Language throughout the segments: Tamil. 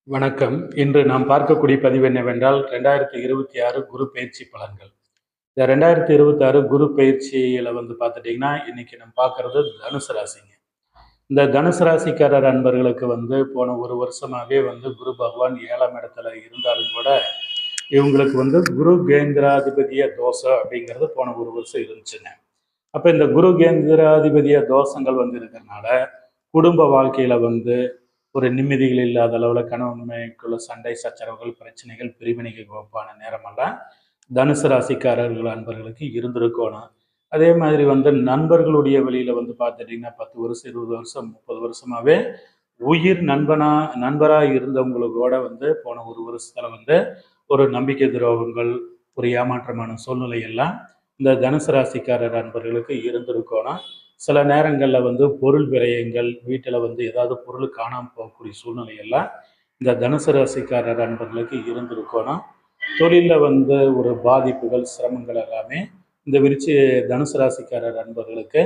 வணக்கம். இன்று நாம் பார்க்கக்கூடிய பதிவு என்னவென்றால் 2026 குரு பெயர்ச்சி பலன்கள். இந்த 2026 குரு பெயர்ச்சியில பார்த்துட்டீங்கன்னா, இன்னைக்கு நம்ம பார்க்கறது தனுசு ராசிங்க. இந்த தனுசு ராசிக்காரர் அன்பர்களுக்கு போன ஒரு வருஷமாவே குரு பகவான் 7ஆம் இடத்துல இருந்தாலும் கூட, இவங்களுக்கு குரு கேந்திராதிபதிய தோஷம் அப்படிங்கிறது போன ஒரு வருஷம் இருந்துச்சுங்க. அப்ப இந்த குரு கேந்திராதிபதிய தோஷங்கள் இருக்கிறனால, குடும்ப வாழ்க்கையில ஒரு நிம்மதிகள் இல்லாத அளவில் கணவன்மைக்குள்ள சண்டை சச்சரவுகள் பிரச்சனைகள் பிரிவினைகள் கோப்பான நேரமெல்லாம் தனுசு ராசிக்காரர்கள் அன்பர்களுக்கு இருந்திருக்கணும். அதே மாதிரி நண்பர்களுடைய வழியில பார்த்துட்டிங்கன்னா 10 வருஷம் 20 வருஷம் 30 வருஷமாவே உயிர் நண்பராக இருந்தவங்களோட போன ஒரு வருஷத்துல ஒரு நம்பிக்கை துரோகங்கள் ஒரு ஏமாற்றமான சூழ்நிலை எல்லாம் இந்த தனுசு ராசிக்காரர் அன்பர்களுக்கு இருந்திருக்கணும். சில நேரங்களில் பொருள் விரயங்கள் வீட்டில் ஏதாவது பொருள் காணாமல் போகக்கூடிய சூழ்நிலை எல்லாம் இந்த தனுசு ராசிக்காரர் அன்பர்களுக்கு இருந்திருக்கணும். தொழிலில் ஒரு பாதிப்புகள் சிரமங்கள் எல்லாமே இந்த தனுசு ராசிக்காரர் அன்பர்களுக்கு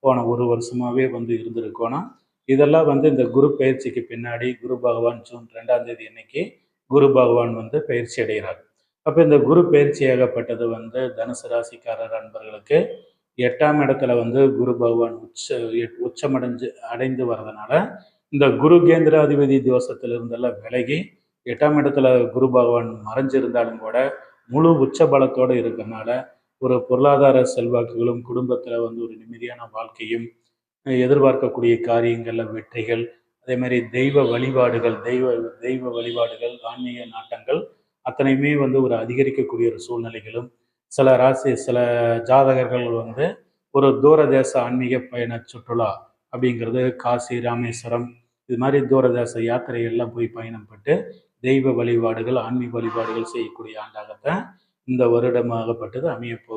போன ஒரு வருஷமாகவே இருந்திருக்கணும். இதெல்லாம் இந்த குரு பயிற்சிக்கு பின்னாடி குரு பகவான் ஜூன் 2ஆம் தேதி அன்னைக்கு குரு பகவான் பயிற்சி அடைகிறார். அப்போ இந்த குரு பயிற்சியாகப்பட்டது தனுசு ராசிக்காரர் அன்பர்களுக்கு 8ஆம் இடத்துல குரு பகவான் அடைந்து வர்றதுனால இந்த குரு கேந்திராதிபதி தோஷத்திலிருந்தெல்லாம் விலகி 8ஆம் இடத்துல குரு பகவான் மறைஞ்சிருந்தாலும் கூட முழு உச்ச பலத்தோடு இருக்கிறதுனால ஒரு பொருளாதார செல்வாக்குகளும் குடும்பத்தில் ஒரு நிம்மதியான வாழ்க்கையும் எதிர்பார்க்கக்கூடிய காரியங்கள்ல வெற்றிகள், அதே மாதிரி தெய்வ வழிபாடுகள் ஆன்மீக நாட்டங்கள் அத்தனையுமே ஒரு அதிகரிக்கக்கூடிய ஒரு சூழ்நிலைகளும் சில ஜாதகர்கள் ஒரு தூரதேச ஆன்மீக பயண சுற்றுலா அப்படிங்கிறது காசி ராமேஸ்வரம் இது மாதிரி தூரதேச யாத்திரைகள்லாம் போய் பயணப்பட்டு தெய்வ வழிபாடுகள் ஆன்மீக வழிபாடுகள் செய்யக்கூடிய ஆண்டாகத்தான் இந்த வருடமாகப்பட்டது அமையப்போகுது.